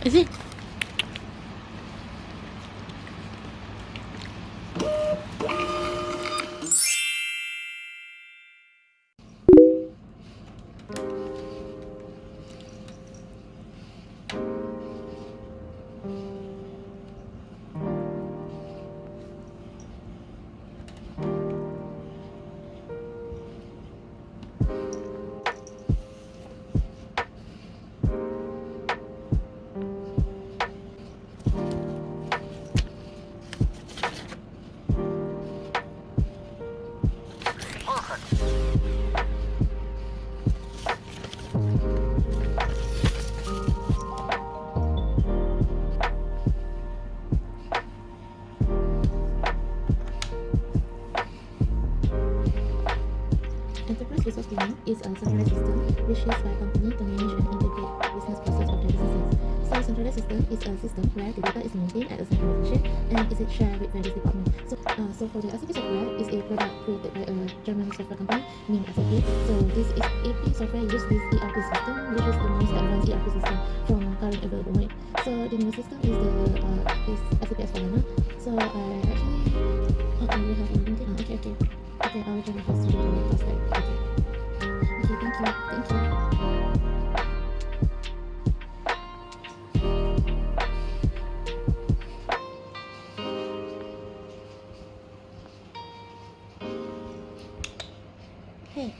Is it? Enterprise resource planning is a centralized system which is by company to manage and integrate business process of their businesses. So centralized system is a system where the data is maintained at a central location and is shared with various departments. So for the SAP software is a product created by a German software company named SAP. So this is AP software uses this ERP system, which is the most advanced ERP system from current available market. So the new system is the is SAP S/4HANA. So I actually we have anything. Okay, I will join the first to the first slide. Okay, thank you. Hey.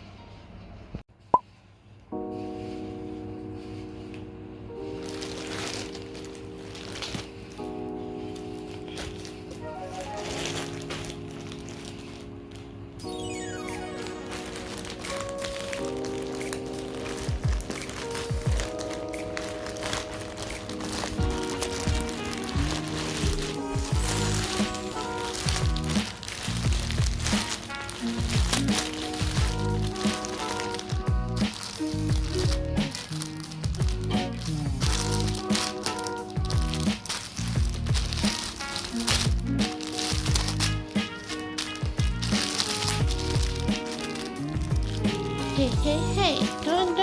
Hey, don't.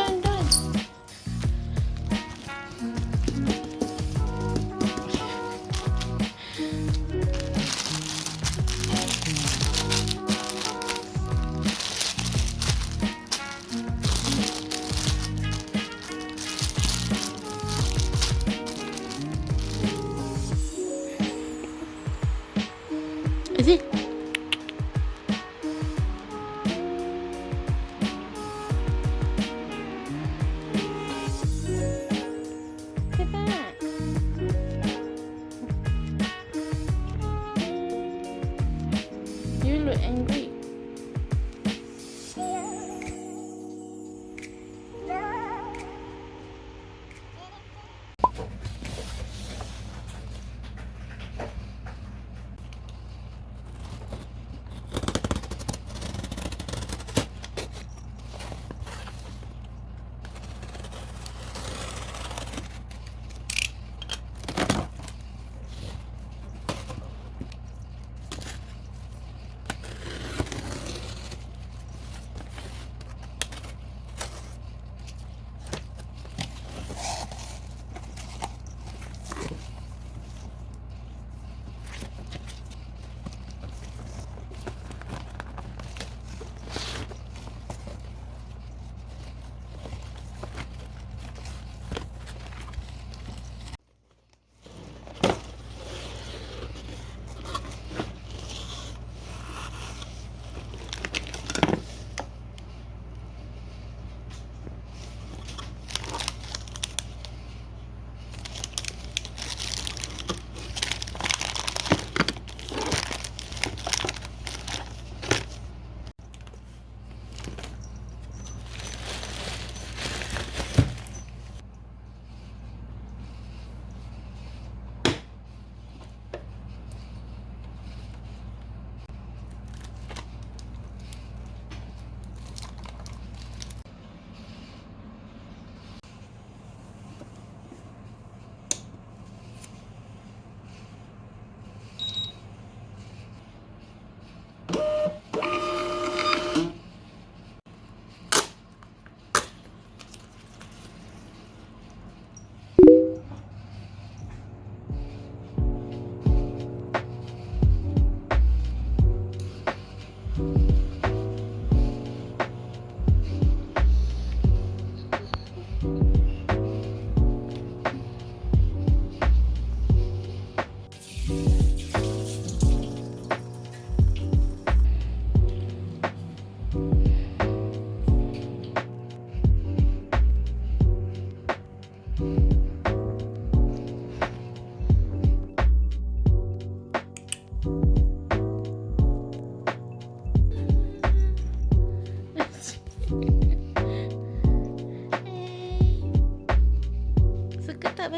Is it?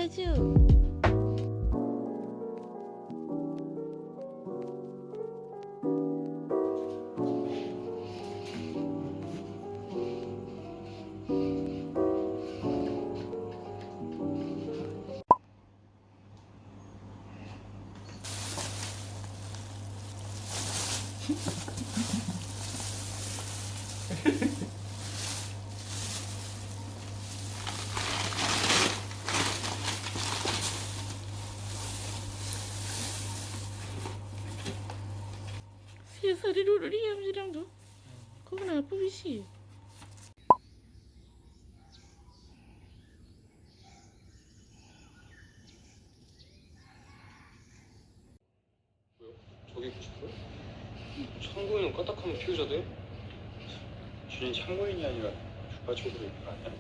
Yojo. Biasa dia duduk diam macam tu. Kau kenapa Bishi? 왜요? 저기 있고 싶어요? 참고인은 까딱하면 피우자 돼? 주인 참고인이 아니라 주가적으로 있는 거 아니야?